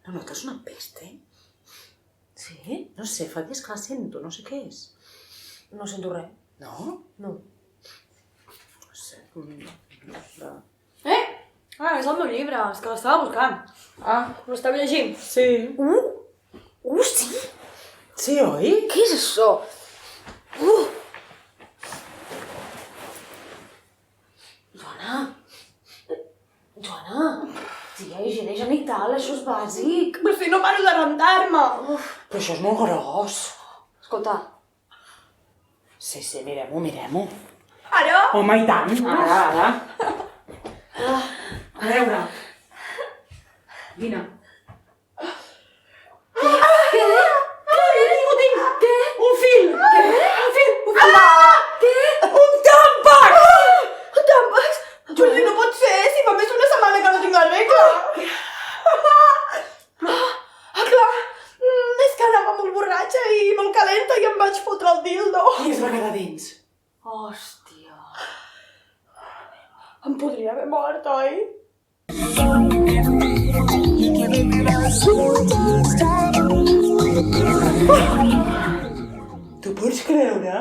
No notes una peste? Sí? No sé, fa dies que la sento, no sé què és. No sento res. No? No. No sé. Ah, és el meu llibre, és que l'estava buscant. Ah, L'estava llegint. sí. Sí? Sí, oi? Què és això? Joana? Joana? Tia, higiene i tal, això és bàsic. Però si no paro de rentar-me. Però això és molt gros. Escolta. Sí, mirem-ho. Ara? Home, i tant. Ara. A veure. Vine. Què? Un fil! Un tàmpax! Un tàmpax? Però si no pot ser, si fa més d'una setmana que no tinc la regla. Clar, és que anava molt borratxa i molt calenta i em vaig fotre el dildo. I es va quedar dins. Hòstia. Em podria haver mort, oi? Tu pots creure